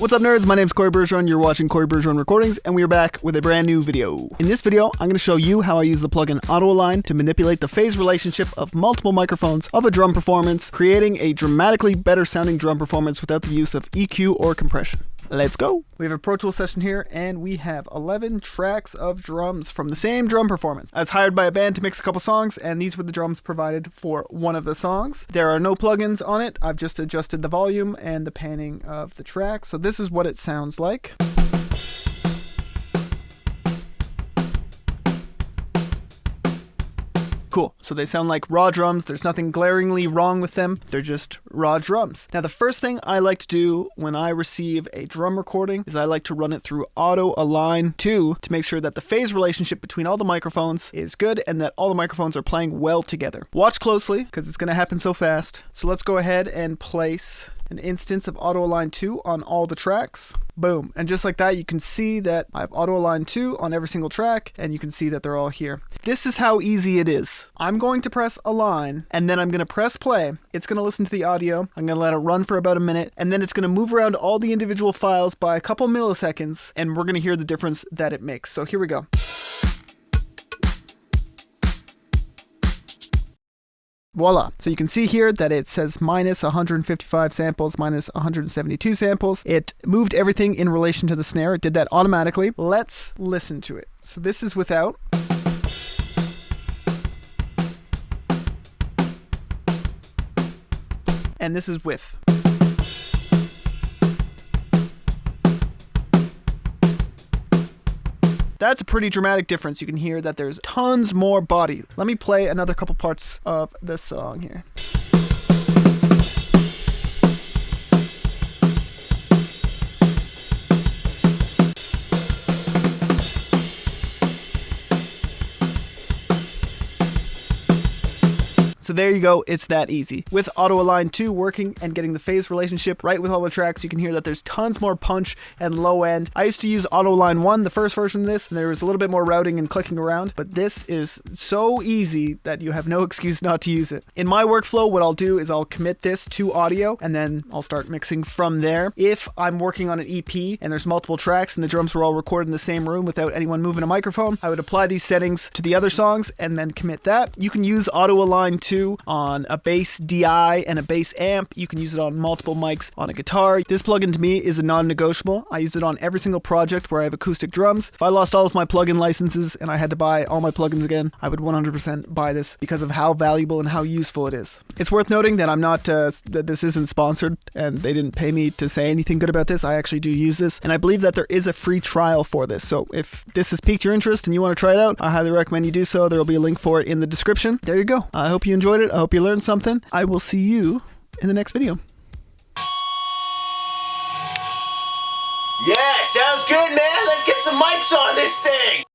What's up, nerds? My name's Corey Bergeron. You're watching Corey Bergeron Recordings, and we are back with a brand new video. In this video, I'm going to show you how I use the plugin Auto-Align to manipulate the phase relationship of multiple microphones of a drum performance, creating a dramatically better sounding drum performance without the use of EQ or compression. Let's go. We have a Pro Tools session here, and we have 11 tracks of drums from the same drum performance. I was hired by a band to mix a couple songs, and these were the drums provided for one of the songs. There are no plugins on it. I've just adjusted the volume and the panning of the track. So this is what it sounds like. Cool. So they sound like raw drums. There's nothing glaringly wrong with them. They're just raw drums. Now, the first thing I like to do when I receive a drum recording is I like to run it through Auto-Align 2 to make sure that the phase relationship between all the microphones is good and that all the microphones are playing well together. Watch closely because it's going to happen so fast. So let's go ahead and place an instance of Auto-Align 2 on all the tracks. Boom. And just like that, you can see that I have Auto-Align 2 on every single track, and you can see that they're all here. This is how easy it is. I'm going to press Align, and then I'm going to press play. It's going to listen to the audio. I'm going to let it run for about a minute, and then it's going to move around all the individual files by a couple milliseconds, and we're going to hear the difference that it makes. So here we go. Voila. So you can see here that it says minus 155 samples, minus 172 samples. It moved everything in relation to the snare. It did that automatically. Let's listen to it. So this is without. And this is with. That's a pretty dramatic difference. You can hear that there's tons more body. Let me play another couple parts of this song here. So there you go, it's that easy. With Auto-Align 2 working and getting the phase relationship right with all the tracks, you can hear that there's tons more punch and low end. I used to use Auto-Align 1, the first version of this, and there was a little bit more routing and clicking around, but this is so easy that you have no excuse not to use it. In my workflow, what I'll do is I'll commit this to audio, and then I'll start mixing from there. If I'm working on an EP and there's multiple tracks and the drums were all recorded in the same room without anyone moving a microphone, I would apply these settings to the other songs and then commit that. You can use Auto-Align 2 on a bass DI and a bass amp. You can use it on multiple mics on a guitar. This plugin to me is a non-negotiable. I use it on every single project where I have acoustic drums. If I lost all of my plugin licenses and I had to buy all my plugins again, I would 100% buy this because of how valuable and how useful it is. It's worth noting that I'm not, that this isn't sponsored and they didn't pay me to say anything good about this. I actually do use this, and I believe that there is a free trial for this. So if this has piqued your interest and you want to try it out, I highly recommend you do so. There will be a link for it in the description. There you go. I hope you enjoyed it. I hope you learned something. I will see you in the next video. Yeah, sounds good, man. Let's get some mics on this thing.